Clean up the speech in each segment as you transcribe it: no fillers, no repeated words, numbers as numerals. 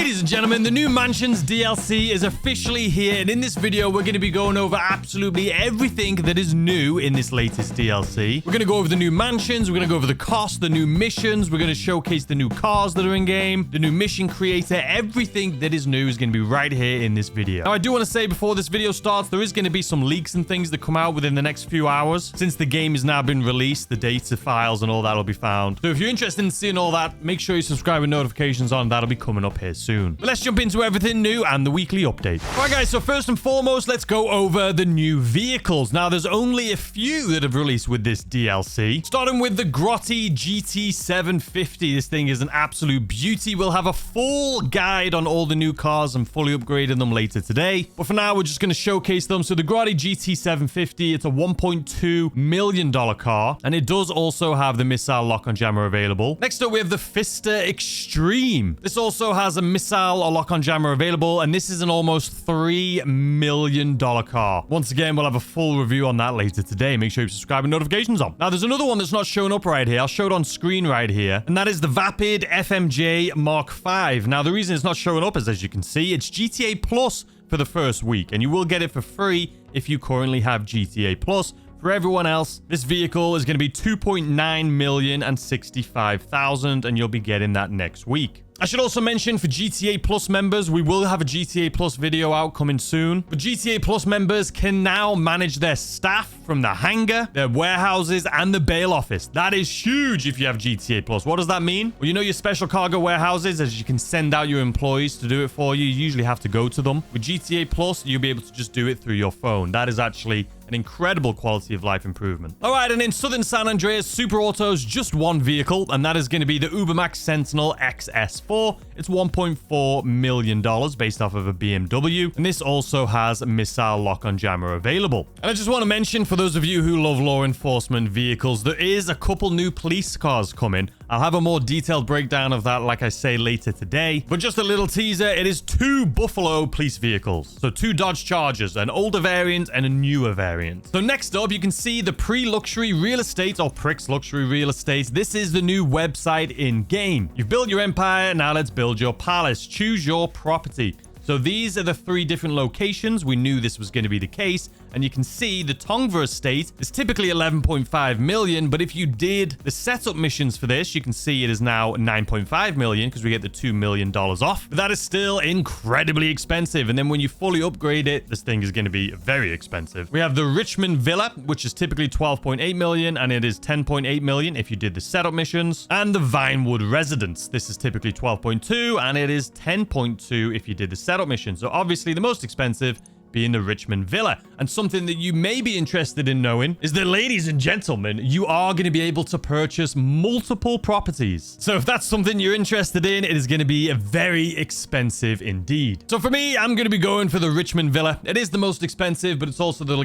Ladies and gentlemen, the new Mansions DLC is officially here, and in this video, we're going to be going over absolutely everything that is new in this latest DLC. We're going to go over the new mansions, we're going to go over the cost, the new missions, we're going to showcase the new cars that are in-game, the new mission creator, everything that is new is going to be right here in this video. Now, I do want to say before this video starts, there is going to be some leaks and things that come out within the next few hours. Since the game has now been released, the data files and all that will be found. So if you're interested in seeing all that, make sure you subscribe with notifications on. That'll be coming up here soon. But let's jump into everything new and the weekly update. All right, guys, so first and foremost, let's go over the new vehicles. Now, there's only a few that have released with this DLC. Starting with the Grotti GT750. This thing is an absolute beauty. We'll have a full guide on all the new cars and fully upgrading them later today. But for now, we're just going to showcase them. So the Grotti GT750, it's a $1.2 million car, and it does also have the missile lock-on jammer available. Next up, we have the Fister Extreme. This also has a missile or lock-on jammer available, and this is an almost $3 million car. Once again, we'll have a full review on that later today. Make sure you subscribe and notifications on. Now, there's another one that's not showing up right here. I'll show it on screen right here, and that is the Vapid FMJ Mark V. Now, the reason it's not showing up is, as you can see, it's GTA Plus for the first week, and you will get it for free if you currently have GTA Plus. For everyone else, this vehicle is going to be $2.9 million and 65,000, and you'll be getting that next week. I should also mention for GTA Plus members, we will have a GTA Plus video out coming soon. But GTA Plus members can now manage their staff from the hangar, their warehouses, and the bail office. That is huge if you have GTA Plus. What does that mean? Well, you know your special cargo warehouses, as you can send out your employees to do it for you. You usually have to go to them. With GTA Plus, you'll be able to just do it through your phone. That is actually an incredible quality of life improvement. All right, and in Southern San Andreas, Super Auto's just one vehicle, and that is going to be the Ubermax Sentinel XS4. It's $1.4 million based off of a BMW, and this also has a missile lock-on jammer available. And I just want to mention, for those of you who love law enforcement vehicles, there is a couple new police cars coming. I'll have a more detailed breakdown of that, like I say, later today. But just a little teaser, it is 2 Buffalo police vehicles. So 2 Dodge Chargers, an older variant and a newer variant. So next up, you can see the Pre-Luxury Real Estate, or Pricks Luxury Real Estate. This is the new website in-game. You've built your empire, now let's build your palace. Choose your property. So these are the 3 different locations. We knew this was going to be the case. And you can see the Tongva estate is typically 11.5 million, but if you did the setup missions for this, you can see it is now 9.5 million because we get the $2 million off. But that is still incredibly expensive. And then when you fully upgrade it, this thing is going to be very expensive. We have the Richmond Villa, which is typically 12.8 million, and it is 10.8 million if you did the setup missions. And the Vinewood Residence. This is typically 12.2, and it is 10.2 if you did the setup missions. So obviously the most expensive being the Richmond Villa. And something that you may be interested in knowing is that, ladies and gentlemen, you are going to be able to purchase multiple properties. So if that's something you're interested in, it is going to be very expensive indeed. So for me, I'm going to be going for the Richmond Villa. It is the most expensive, but it's also the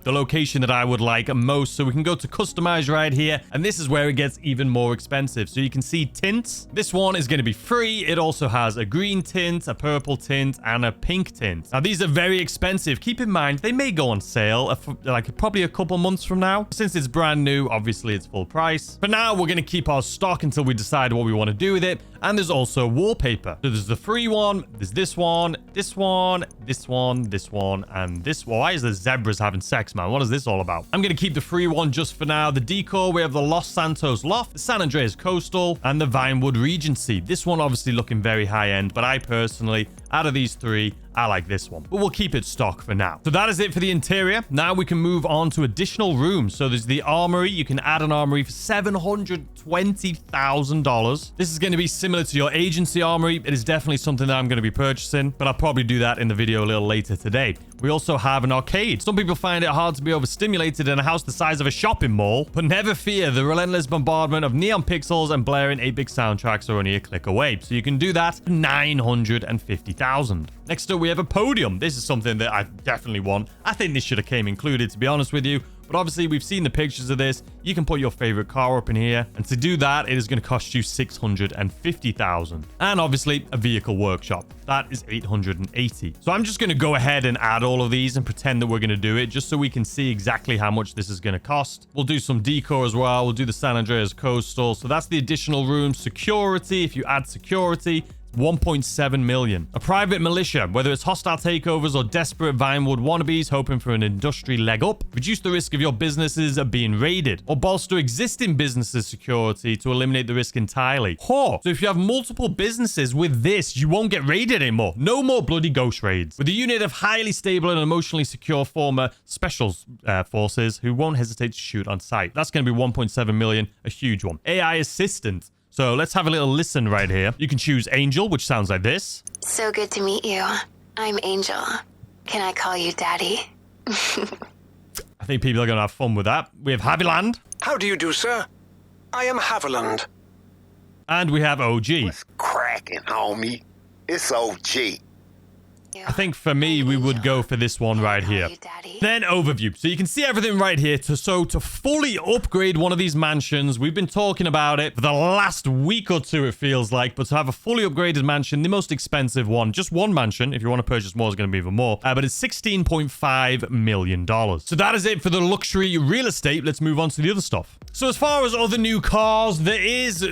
location that I would like most. So we can go to customize right here, and this is where it gets even more expensive. So you can see tints. This one is going to be free. It also has a green tint, a purple tint, and a pink tint. Now, these are very expensive. Keep in mind, they may go on sale like probably a couple months from now. Since it's brand new, obviously it's full price. For now, we're going to keep our stock until we decide what we want to do with it. And there's also wallpaper. So there's the free one, there's this one, this one, this one, this one, and this one. Why is the zebras having sex, man? What is this all about? I'm going to keep the free one just for now. The decor, we have the Los Santos Loft, the San Andreas Coastal, and the Vinewood Regency. This one obviously looking very high end, but I personally, out of these 3, I like this one, but we'll keep it stock for now. So that is it for the interior. Now we can move on to additional rooms. So there's the armory. You can add an armory for $720,000. This is going to be similar to your agency armory. It is definitely something that I'm going to be purchasing, but I'll probably do that in the video a little later today. We also have an arcade. Some people find it hard to be overstimulated in a house the size of a shopping mall, but never fear, the relentless bombardment of neon pixels and blaring 8-bit soundtracks are only a click away. So you can do that for $950,000. Next up, we have a podium. This is something that I definitely want. I think this should have came included, to be honest with you. But obviously, we've seen the pictures of this. You can put your favorite car up in here. And to do that, it is going to cost you $650,000. And obviously, a vehicle workshop. That is $880,000. So I'm just going to go ahead and add all of these and pretend that we're going to do it just so we can see exactly how much this is going to cost. We'll do some decor as well. We'll do the San Andreas Coastal. So that's the additional room. Security. If you add security, 1.7 million. A private militia, whether it's hostile takeovers or desperate Vinewood wannabes hoping for an industry leg up, reduce the risk of your businesses being raided, or bolster existing businesses' security to eliminate the risk entirely. So if you have multiple businesses with this, you won't get raided anymore. No more bloody ghost raids. With a unit of highly stable and emotionally secure former special forces who won't hesitate to shoot on sight. That's going to be 1.7 million, a huge one. AI assistant. So let's have a little listen right here. You can choose Angel, which sounds like this. So good to meet you. I'm Angel. Can I call you Daddy? I think people are going to have fun with that. We have Haviland. How do you do, sir? I am Haviland. And we have OG. What's cracking, homie? It's OG. I think for me, we would go for this one right here. Then overview. So you can see everything right here. To fully upgrade one of these mansions, we've been talking about it for the last week or two, it feels like. But to have a fully upgraded mansion, the most expensive one, just one mansion, if you want to purchase more, is going to be even more. But it's $16.5 million. So that is it for the luxury real estate. Let's move on to the other stuff. So as far as other new cars, there is...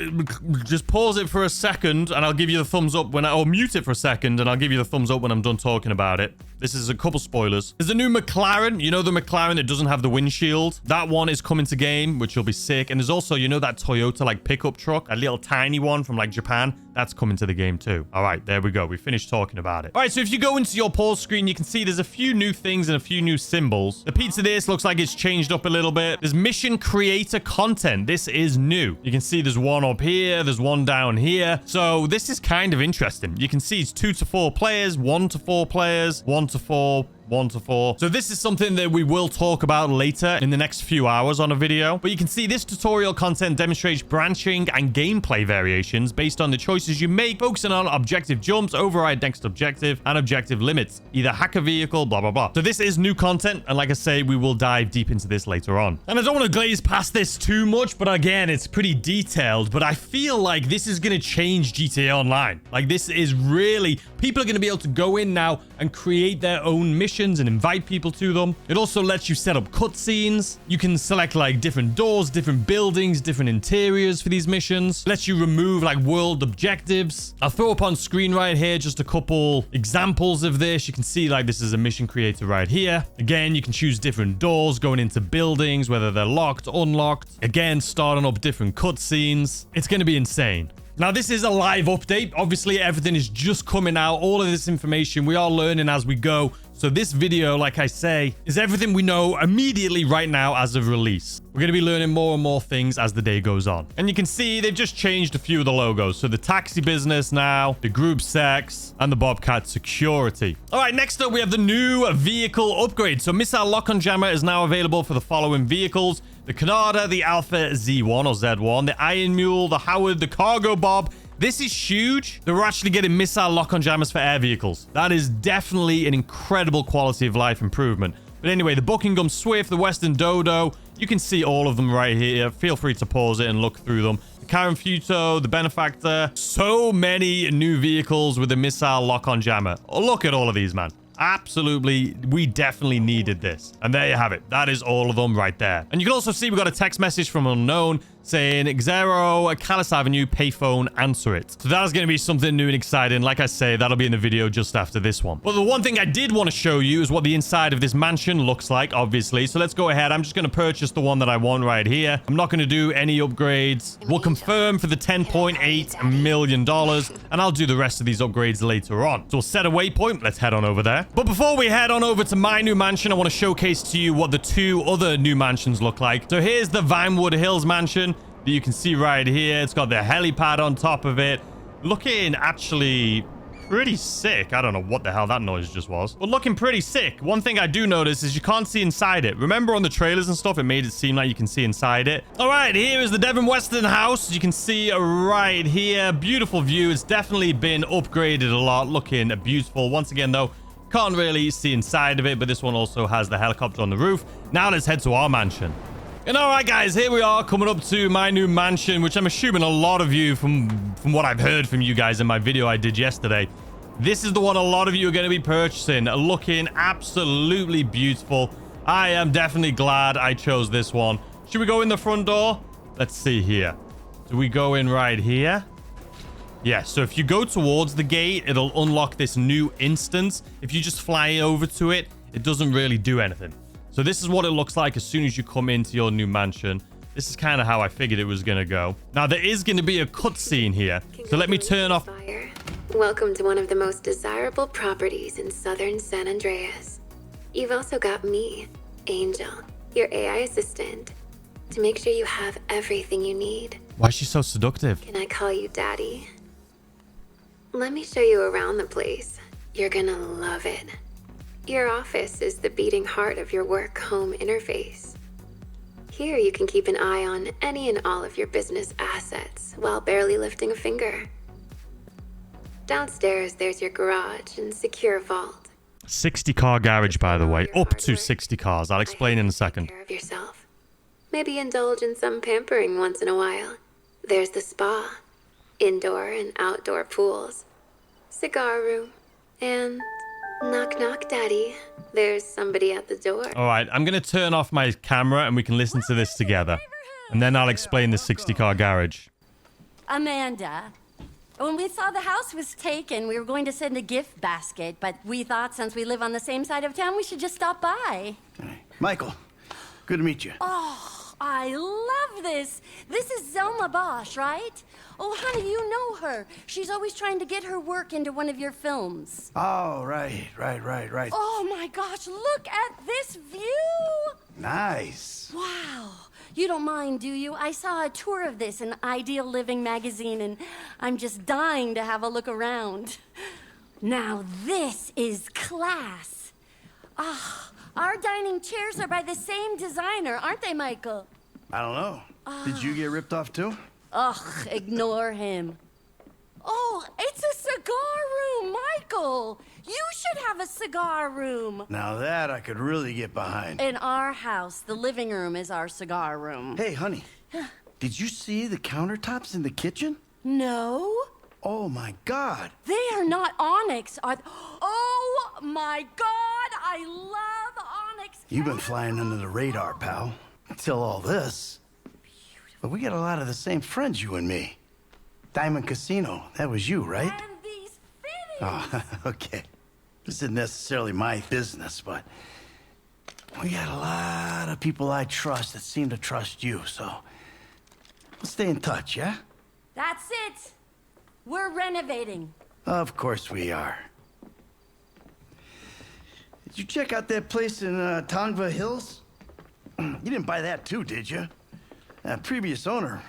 Just pause it for a second, and I'll give you the thumbs up when or mute it for a second, and I'll give you the thumbs up when I'm done talking about it. This is a couple spoilers. There's a new McLaren. You know the McLaren that doesn't have the windshield? That one is coming to game, which will be sick. And there's also, you know, that Toyota like pickup truck, a little tiny one from like Japan. That's coming to the game too. All right, there we go. We finished talking about it. All right, so if you go into your pause screen, you can see there's a few new things and a few new symbols. The pizza this looks like it's changed up a little bit. There's mission creator content. This is new. You can see there's one up here. There's one down here. So this is kind of interesting. You can see it's 2 to 4 players, 1 to 4 players, 1 to 4, 1 to 4. So this is something that we will talk about later in the next few hours on a video. But you can see this tutorial content demonstrates branching and gameplay variations based on the choices you make, focusing on objective jumps, override next objective, and objective limits. Either hack a vehicle, blah, blah, blah. So this is new content. And like I say, we will dive deep into this later on. And I don't want to glaze past this too much, but again, it's pretty detailed. But I feel like this is going to change GTA Online. Like this is really... People are going to be able to go in now and create their own missions and invite people to them. It also lets you set up cutscenes. You can select like different doors, different buildings, different interiors for these missions. Lets you remove like world objectives. I'll throw up on screen right here just a couple examples of this. You can see like this is a mission creator right here. Again, you can choose different doors going into buildings, whether they're locked, unlocked. Again, starting up different cutscenes. It's going to be insane. Now, this is a live update. Obviously, everything is just coming out. All of this information, we are learning as we go. So this video, like I say, is everything we know immediately right now as of release. We're going to be learning more and more things as the day goes on. And you can see they've just changed a few of the logos. So the taxi business now, the group sex, and the Bobcat security. All right, next up, we have the new vehicle upgrade. So missile lock-on jammer is now available for the following vehicles. The Canada, the Alpha Z1 or Z1, the Iron Mule, the Howard, the Cargo Bob. This is huge. We're actually getting missile lock-on jammers for air vehicles. That is definitely an incredible quality of life improvement. But anyway, the Buckingham Swift, the Western Dodo, you can see all of them right here. Feel free to pause it and look through them. The Karen Futo, the Benefactor. So many new vehicles with a missile lock-on jammer. Oh, look at all of these, man. Absolutely, we definitely needed this. And there you have it. That is all of them right there. And you can also see we got a text message from Unknown saying, Xero, Callis Avenue, payphone, answer it. So that is going to be something new and exciting. Like I say, that'll be in the video just after this one. But the one thing I did want to show you is what the inside of this mansion looks like, obviously. So let's go ahead. I'm just going to purchase the one that I want right here. I'm not going to do any upgrades. We'll confirm for the $10.8 million, and I'll do the rest of these upgrades later on. So we'll set a waypoint. Let's head on over there. But before we head on over to my new mansion, I want to showcase to you what the 2 other new mansions look like. So here's the Vinewood Hills mansion that you can see right here. It's got the helipad on top of it. Looking actually pretty sick. I don't know what the hell that noise just was, but looking pretty sick. One thing I do notice is you can't see inside it. Remember on the trailers and stuff, it made it seem like you can see inside it. All right, here is the Devon Weston house. You can see right here. Beautiful view. It's definitely been upgraded a lot. Looking beautiful. Once again, though, can't really see inside of it, but this one also has the helicopter on the roof. Now let's head to our mansion. And all right, guys, here we are coming up to my new mansion, which I'm assuming a lot of you, from what I've heard from you guys in my video I did yesterday, this is the one a lot of you are going to be purchasing. Looking absolutely beautiful. I am definitely glad I chose this one. Should we go in the front door? Let's see here. Do we go in right here? Yeah, so if you go towards the gate, it'll unlock this new instance. If you just fly over to it, it doesn't really do anything. So this is what it looks like as soon as you come into your new mansion. This is kind of how I figured it was going to go. Now, there is going to be a cutscene here. So let me turn off... Fire. Welcome to one of the most desirable properties in southern San Andreas. You've also got me, Angel, your AI assistant, to make sure you have everything you need. Why is she so seductive? Can I call you Daddy? Let me show you around the place. You're gonna love it. Your office is the beating heart of your work-home interface. Here you can keep an eye on any and all of your business assets while barely lifting a finger. Downstairs, there's your garage and secure vault. 60-car garage, by the way. Up to 60 cars. I'll explain in a second. Take care of yourself. Maybe indulge in some pampering once in a while. There's the spa, indoor and outdoor pools, cigar room, and knock knock, Daddy. There's somebody at the door. All right, I'm going to turn off my camera and we can listen to this together. And then I'll explain the 60-car garage. Amanda, when we saw the house was taken, we were going to send a gift basket, but we thought since we live on the same side of town, we should just stop by. Hey, Michael, good to meet you. Oh, I love this. This is Zelma Bosch, right? Oh, honey, you know her. She's always trying to get her work into one of your films. Oh, right. Oh, my gosh, look at this view. Nice. Wow. You don't mind, do you? I saw a tour of this in Ideal Living magazine, and I'm just dying to have a look around. Now, this is class. Ah, our dining chairs are by the same designer, aren't they, Michael? I don't know. Did you get ripped off too? Ugh, ignore him. Oh, it's a cigar room, Michael. You should have a cigar room. Now that I could really get behind. In our house, the living room is our cigar room. Hey, honey, did you see the countertops in the kitchen? No. Oh, my God. They are not onyx, are Oh, my God, I love onyx. You've been flying under the radar, pal. Until all this. But we got a lot of the same friends, you and me. Diamond Casino, that was you, right? And these fittings. Oh, okay. This isn't necessarily my business, but we got a lot of people I trust that seem to trust you, so we'll stay in touch, yeah? That's it. We're renovating. Of course we are. Did you check out that place in Tongva Hills? You didn't buy that too, did you? Previous owner,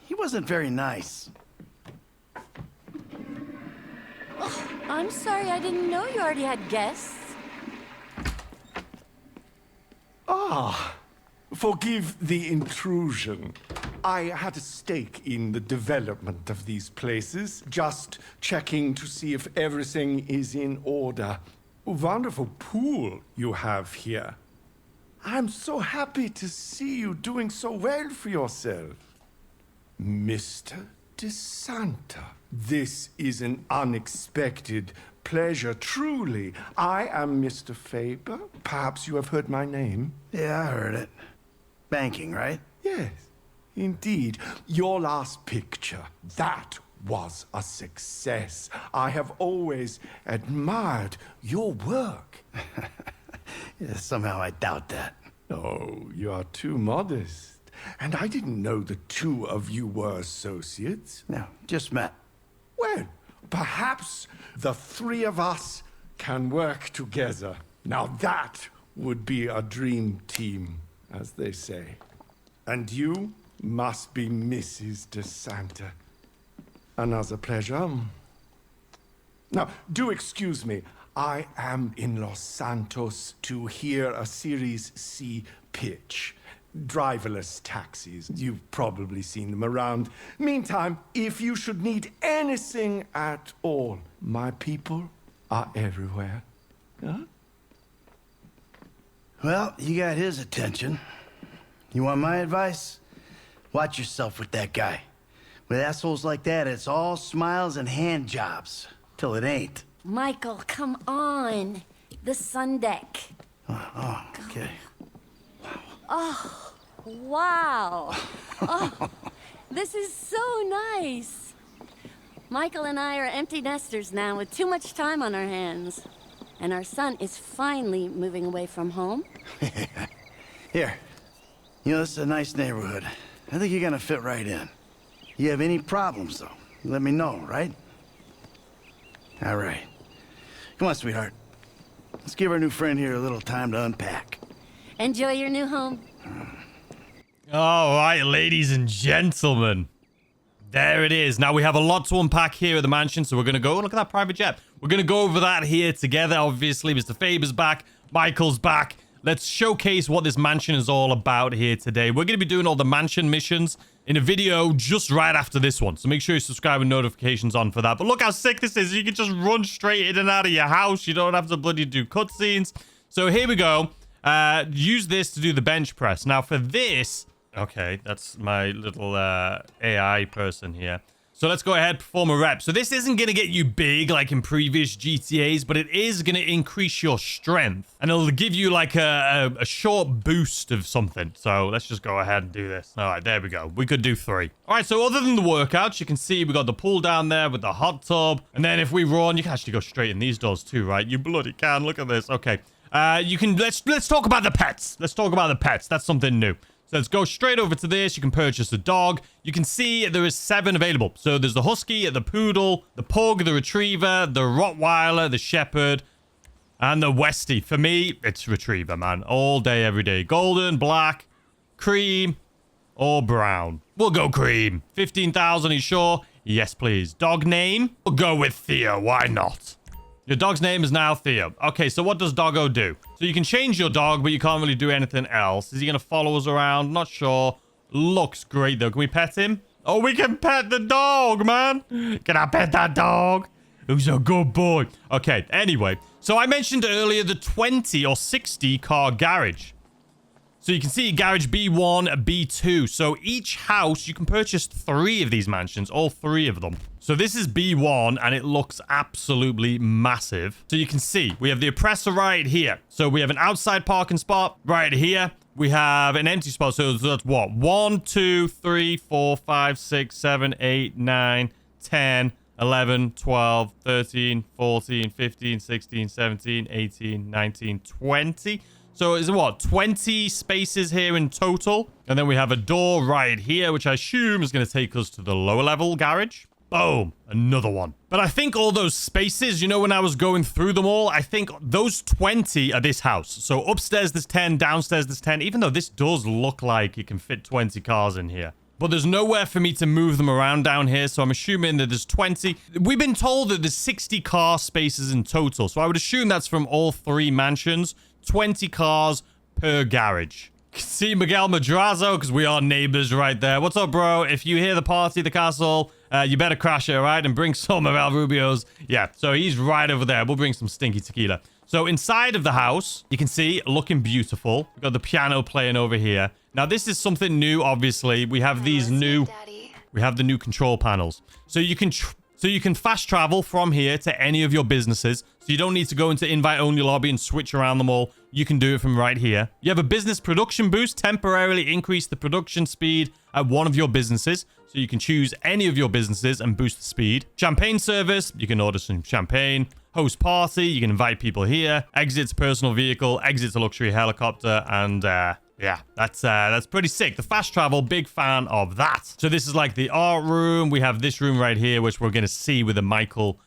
he wasn't very nice. Oh, I'm sorry, I didn't know you already had guests. Ah, forgive the intrusion. I had a stake in the development of these places, just checking to see if everything is in order. Wonderful pool you have here. I'm so happy to see you doing so well for yourself. Mr. DeSanta, this is an unexpected pleasure, truly. I am Mr. Faber. Perhaps you have heard my name? Yeah, I heard it. Banking, right? Yes, indeed. Your last picture, that was a success. I have always admired your work. Yeah, somehow I doubt that. Oh, you are too modest. And I didn't know the two of you were associates. No, just met. Well, perhaps the three of us can work together. Now that would be a dream team, as they say. And you must be Mrs. DeSanta. Another pleasure. Now, do excuse me. I am in Los Santos to hear a Series C pitch. Driverless taxis. You've probably seen them around. Meantime, if you should need anything at all, my people are everywhere. Huh? Well, you got his attention. You want my advice? Watch yourself with that guy. With assholes like that, it's all smiles and hand jobs. Till it ain't. Michael, come on. The sun deck. Oh, okay. Oh, wow. Oh, this is so nice. Michael and I are empty nesters now with too much time on our hands. And our son is finally moving away from home. Here. You know, this is a nice neighborhood. I think you're gonna fit right in. You have any problems, though, let me know, right? All right. Come on, sweetheart. Let's give our new friend here a little time to unpack. Enjoy your new home. All right, ladies and gentlemen. There it is. Now we have a lot to unpack here at the mansion, so we're going to go. Look at that private jet. We're going to go over that here together. Obviously, Mr. Faber's back. Michael's back. Let's showcase what this mansion is all about here today. We're going to be doing all the mansion missions in a video just right after this one. So make sure you subscribe and notifications on for that. But look how sick this is. You can just run straight in and out of your house. You don't have to bloody do cutscenes. So here we go. Use this to do the bench press. Now for this... Okay, that's my little AI person here. So let's go ahead, perform a rep. So this isn't going to get you big like in previous GTAs, but it is going to increase your strength. And it'll give you like a short boost of something. So let's just go ahead and do this. All right, there we go. We could do 3. All right, so other than the workouts, you can see we got the pool down there with the hot tub. And then if we run, you can actually go straight in these doors too, right? You bloody can. Look at this. Okay. You can... Let's talk about the pets. Let's talk about the pets. That's something new. So let's go straight over to this. You can purchase a dog. You can see there is 7 available. So there's the Husky, the Poodle, the Pug, the Retriever, the Rottweiler, the Shepherd, and the Westie. For me, it's Retriever, man. All day, every day. Golden, black, cream, or brown. We'll go cream. 15,000, are you sure? Yes, please. Dog name? We'll go with Theo. Why not? Your dog's name is now Theo. Okay, so what does Doggo do? So you can change your dog, but you can't really do anything else. Is he going to follow us around? Not sure. Looks great, though. Can we pet him? Oh, we can pet the dog, man. Can I pet that dog? Who's a good boy? Okay, anyway. So I mentioned earlier the 20 or 60 car garage. So you can see garage B1, B2. So each house, you can purchase 3 of these mansions, all 3 of them. So this is B1, and it looks absolutely massive. So you can see, we have the oppressor right here. So we have an outside parking spot right here. We have an empty spot. So that's what? 1, 2, 3, 4, 5, 6, 7, 8, 9, 10, 11, 12, 13, 14, 15, 16, 17, 18, 19, 20. So is it what? 20 spaces here in total. And then we have a door right here, which I assume is going to take us to the lower level garage. Boom. Another one. But I think all those spaces, you know, when I was going through them all, I think those 20 are this house. So upstairs there's 10, downstairs there's 10, even though this does look like it can fit 20 cars in here. But there's nowhere for me to move them around down here, so I'm assuming that there's 20. We've been told that there's 60 car spaces in total, so I would assume that's from all 3 mansions. 20 cars per garage. See Miguel Madrazo, because we are neighbors right there. What's up, bro? If you hear the party at the castle, you better crash it, all right? And bring some of Al Rubio's. Yeah, so he's right over there. We'll bring some stinky tequila. So inside of the house, you can see, looking beautiful. We've got the piano playing over here. Now, this is something new, obviously. We have these new... We have the new control panels. So you can fast travel from here to any of your businesses. So you don't need to go into invite-only lobby and switch around them all. You can do it from right here. You have a business production boost. Temporarily increase the production speed at one of your businesses. So you can choose any of your businesses and boost the speed. Champagne service. You can order some champagne. Host party. You can invite people here. Exits personal vehicle. Exits a luxury helicopter. And yeah, that's pretty sick. The fast travel, big fan of that. So this is like the art room. We have this room right here, which we're going to see with the Michael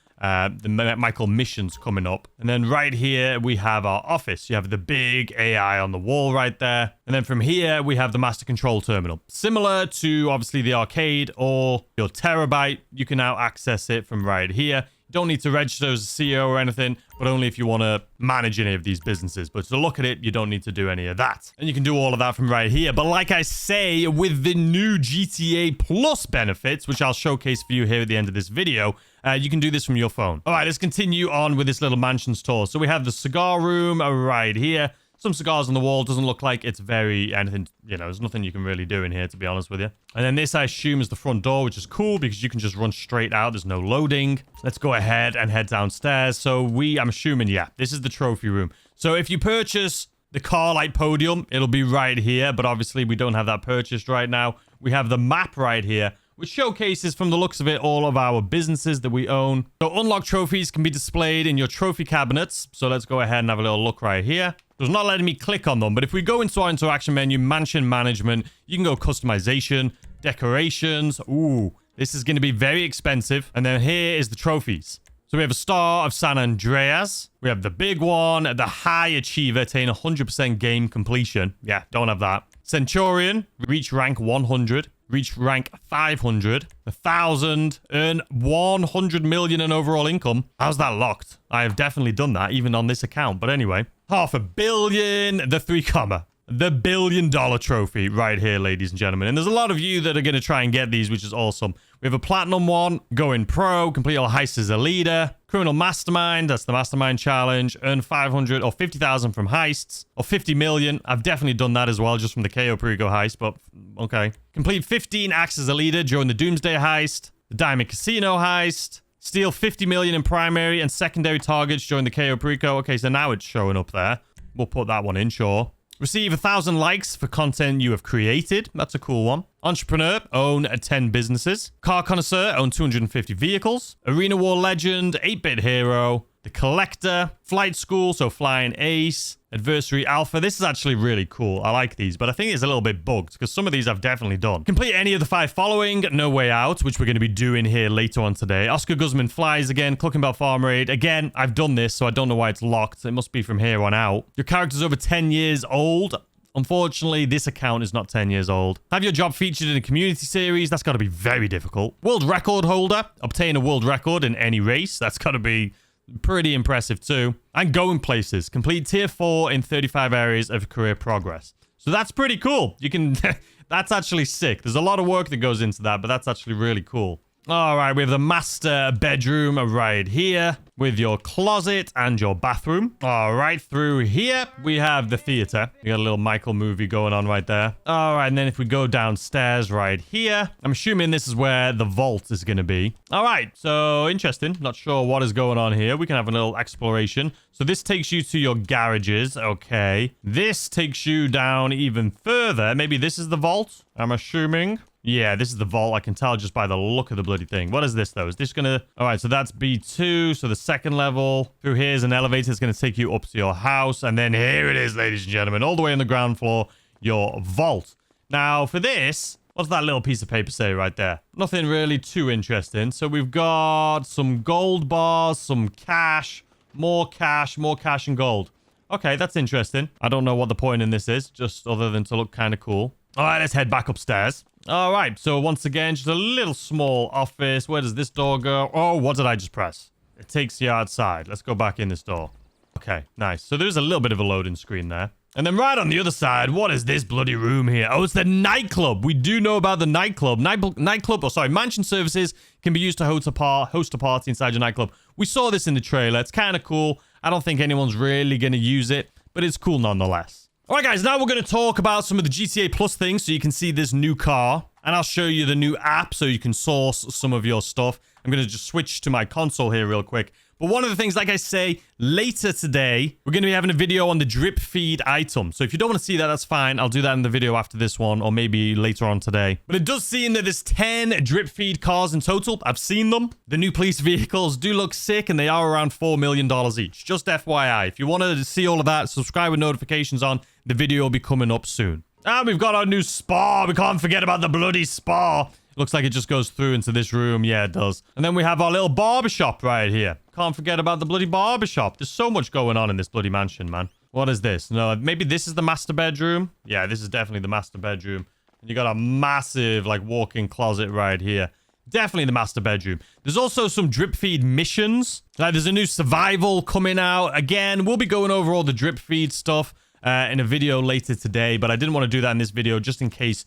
missions coming up. And then right here, we have our office. You have the big AI on the wall right there. And then from here, we have the master control terminal. Similar to, obviously, the arcade or your Terabyte. You can now access it from right here. You don't need to register as a CEO or anything, but only if you want to manage any of these businesses. But to look at it, you don't need to do any of that. And you can do all of that from right here. But like I say, with the new GTA Plus benefits, which I'll showcase for you here at the end of this video, you can do this from your phone. All right, let's continue on with this little mansions tour. So we have the cigar room right here. Some cigars on the wall. Doesn't look like it's very anything, you know, there's nothing you can really do in here, to be honest with you. And then this, I assume, is the front door, which is cool because you can just run straight out. There's no loading. Let's go ahead and head downstairs. So I'm assuming, yeah, this is the trophy room. So if you purchase the car light podium, it'll be right here. But obviously, we don't have that purchased right now. We have the map right here, which showcases, from the looks of it, all of our businesses that we own. So unlocked trophies can be displayed in your trophy cabinets. So let's go ahead and have a little look right here. It's not letting me click on them, but if we go into our interaction menu, mansion management, you can go customization, decorations. Ooh, this is going to be very expensive. And then here is the trophies. So we have a Star of San Andreas. We have the big one, the High Achiever, attain 100% game completion. Yeah, don't have that. Centurion, reach rank 100. Reach rank 500. 1,000. Earn 100 million in overall income. How's that locked? I have definitely done that, even on this account. But anyway, 500 million. The 3 comma. The $1 billion trophy right here, ladies and gentlemen. And there's a lot of you that are going to try and get these, which is awesome. We have a platinum one, going pro, complete all heists as a leader. Criminal mastermind, that's the mastermind challenge. Earn 500 or 50,000 from heists, or 50 million. I've definitely done that as well, just from the Cayo Perico heist, but okay. Complete 15 acts as a leader during the Doomsday heist, the Diamond Casino heist. Steal 50 million in primary and secondary targets during the Cayo Perico. Okay, so now it's showing up there. We'll put that one in, sure. Receive 1,000 likes for content you have created. That's a cool one. Entrepreneur, own 10 businesses. Car connoisseur, own 250 vehicles. Arena War legend, 8-bit hero. The collector, flight school, so flying ace. Adversary alpha. This is actually really cool. I like these, but I think it's a little bit bugged because some of these I've definitely done. Complete any of the 5 following. No Way Out, which we're going to be doing here later on today. Oscar Guzman flies again. Cluckenbell Farm Raid. Again, I've done this, so I don't know why it's locked. It must be from here on out. Your character's over 10 years old. Unfortunately, this account is not 10 years old. Have your job featured in a community series. That's got to be very difficult. World record holder. Obtain a world record in any race. That's got to be pretty impressive too. And going places. Complete tier 4 in 35 areas of career progress. So that's pretty cool. You can... that's actually sick. There's a lot of work that goes into that, but that's actually really cool. All right, we have the master bedroom right here with your closet and your bathroom. All right, through here, we have the theater. We got a little Michael movie going on right there. All right, and then if we go downstairs right here, I'm assuming this is where the vault is going to be. All right, so interesting. Not sure what is going on here. We can have a little exploration. So this takes you to your garages. Okay. This takes you down even further. Maybe this is the vault, I'm assuming. Yeah, this is the vault. I can tell just by the look of the bloody thing. What is this, though? Is this going to... All right, so that's B2. So the second level. Through here is an elevator. It's going to take you up to your house. And then here it is, ladies and gentlemen. All the way on the ground floor, your vault. Now, for this... What's that little piece of paper say right there? Nothing really too interesting. So we've got some gold bars, some cash, more cash and gold. Okay, that's interesting. I don't know what the point in this is, just other than to look kind of cool. All right, let's head back upstairs. All right, so once again, just a little small office. Where does this door go? Oh, what did I just press? It takes you outside. Let's go back in this door. Okay, nice. So there's a little bit of a loading screen there. And then right on the other side, what is this bloody room here? Oh, it's the nightclub. We do know about the nightclub. Mansion services can be used to host a party inside your nightclub. We saw this in the trailer. It's kind of cool. I don't think anyone's really going to use it, but it's cool nonetheless. All right, guys, now we're going to talk about some of the GTA Plus things so you can see this new car. And I'll show you the new app so you can source some of your stuff. I'm going to just switch to my console here real quick. But one of the things, like I say, later today, we're going to be having a video on the drip feed item. So if you don't want to see that, that's fine. I'll do that in the video after this one, or maybe later on today. But it does seem that there's 10 drip feed cars in total. I've seen them. The new police vehicles do look sick, and they are around $4 million each. Just FYI. If you want to see all of that, subscribe with notifications on. The video will be coming up soon. And we've got our new spa. We can't forget about the bloody spa. Looks like it just goes through into this room. Yeah, it does. And then we have our little barbershop right here. Can't forget about the bloody barbershop. There's so much going on in this bloody mansion, man. What is this? No, maybe this is the master bedroom. Yeah, this is definitely the master bedroom. And you got a massive, like, walk-in closet right here. Definitely the master bedroom. There's also some drip feed missions. Like, there's a new survival coming out. Again, we'll be going over all the drip feed stuff in a video later today, but I didn't want to do that in this video just in case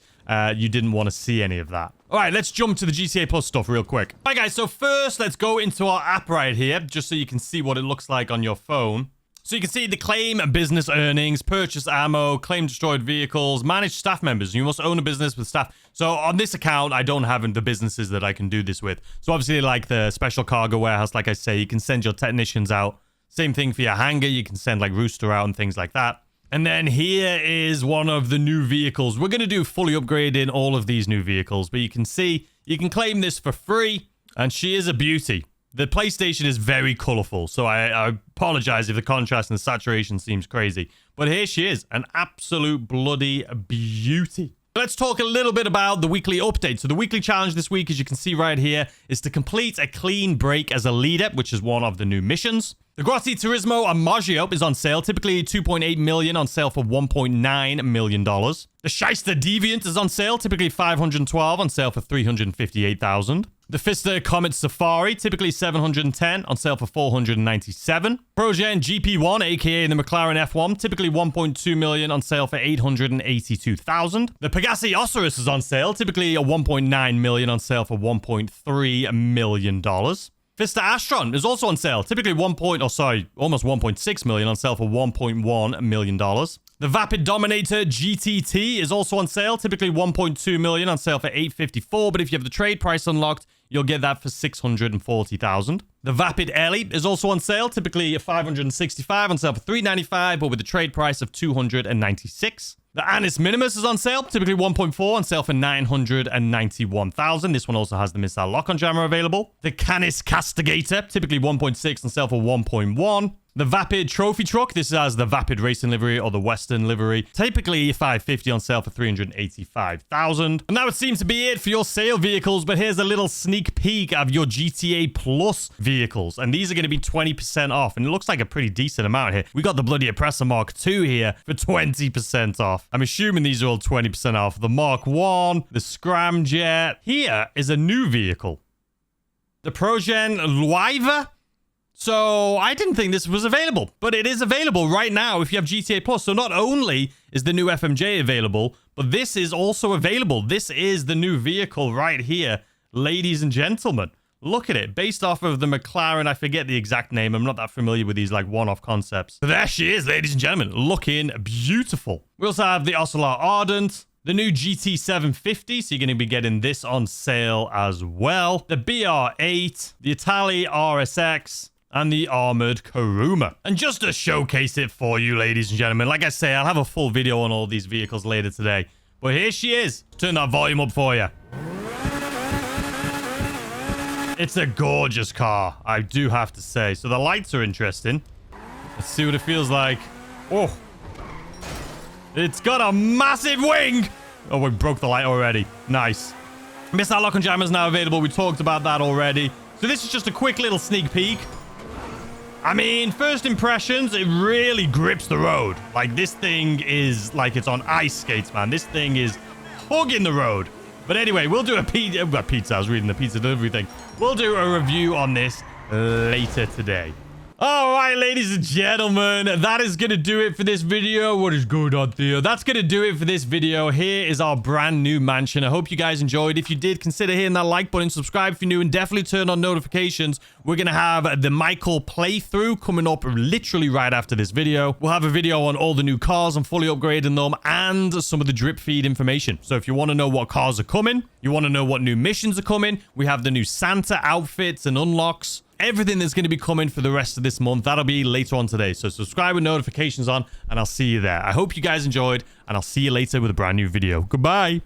you didn't want to see any of that. All right, let's jump to the GTA Plus stuff real quick. All right, guys, so first, let's go into our app right here, just so you can see what it looks like on your phone. So you can see the claim business earnings, purchase ammo, claim destroyed vehicles, manage staff members. You must own a business with staff. So on this account, I don't have the businesses that I can do this with. So obviously, like the special cargo warehouse, like I say, you can send your technicians out. Same thing for your hangar. You can send like Rooster out and things like that. And then here is one of the new vehicles. We're going to do fully upgrading all of these new vehicles, but you can see you can claim this for free, and she is a beauty. The PlayStation is very colorful, so I apologize if the contrast and the saturation seems crazy. But here she is, an absolute bloody beauty. Let's talk a little bit about the weekly update. So the weekly challenge this week, as you can see right here, is to complete a clean break as a leader, which is one of the new missions. The Grossi Turismo Amaggio is on sale, typically 2.8 million, on sale for 1.9 million dollars. The Shyster Deviant is on sale, typically 512, on sale for 358,000. The Fister Comet Safari, typically 710, on sale for 497. Progen GP1, aka the McLaren F1, typically 1.2 million, on sale for 882,000. The Pegassi Osiris is on sale, typically a 1.9 million, on sale for 1.3 million dollars. Fister Astron is also on sale, typically almost 1.6 million, on sale for 1.1 million dollars. The Vapid Dominator GTT is also on sale, typically 1.2 million, on sale for 854, but if you have the trade price unlocked, you'll get that for 640,000. The Vapid Elite is also on sale, typically 565, on sale for 395, but with the trade price of 296. The Anis Minimus is on sale, typically 1.4, on sale for 991,000. This one also has the missile lock-on jammer available. The Canis Castigator, typically 1.6, on sale for 1.1. The Vapid Trophy Truck, this has the Vapid Racing livery or the Western livery, typically 550, on sale for 385,000. And that would seem to be it for your sale vehicles, but here's a little sneak peek of your GTA Plus vehicles. And these are going to be 20% off, and it looks like a pretty decent amount here. We got the bloody Oppressor Mark II here for 20% off. I'm assuming these are all 20% off. The Mark I, the Scramjet. Here is a new vehicle. The Progen Loiva. So I didn't think this was available, but it is available right now if you have GTA Plus. So not only is the new FMJ available, but this is also available. This is the new vehicle right here, ladies and gentlemen. Look at it, based off of the McLaren. I forget the exact name. I'm not that familiar with these like one-off concepts. But there she is, ladies and gentlemen, looking beautiful. We also have the Ocelot Ardent. The new GT750, so you're going to be getting this on sale as well. The BR8, the Itali RSX, and the Armored Kuruma. And just to showcase it for you, ladies and gentlemen, like I say, I'll have a full video on all these vehicles later today. But here she is. Turn that volume up for you. It's a gorgeous car, I do have to say. So the lights are interesting. Let's see what it feels like. Oh. It's got a massive wing. Oh, we broke the light already. Nice. Missile lock and jammer is now available. We talked about that already. So this is just a quick little sneak peek. I mean, first impressions, it really grips the road. Like, this thing is like it's on ice skates, man. This thing is hugging the road. But anyway, we'll do a pizza. I was reading the pizza delivery thing. We'll do a review on this later today. All right, ladies and gentlemen, that is going to do it for this video. What is going on, Theo? That's going to do it for this video. Here is our brand new mansion. I hope you guys enjoyed. If you did, consider hitting that like button, subscribe if you're new, and definitely turn on notifications. We're going to have the Michael playthrough coming up literally right after this video. We'll have a video on all the new cars and fully upgrading them and some of the drip feed information. So if you want to know what cars are coming, you want to know what new missions are coming, we have the new Santa outfits and unlocks. Everything that's going to be coming for the rest of this month, that'll be later on today. So subscribe with notifications on, and I'll see you there. I hope you guys enjoyed, and I'll see you later with a brand new video. Goodbye.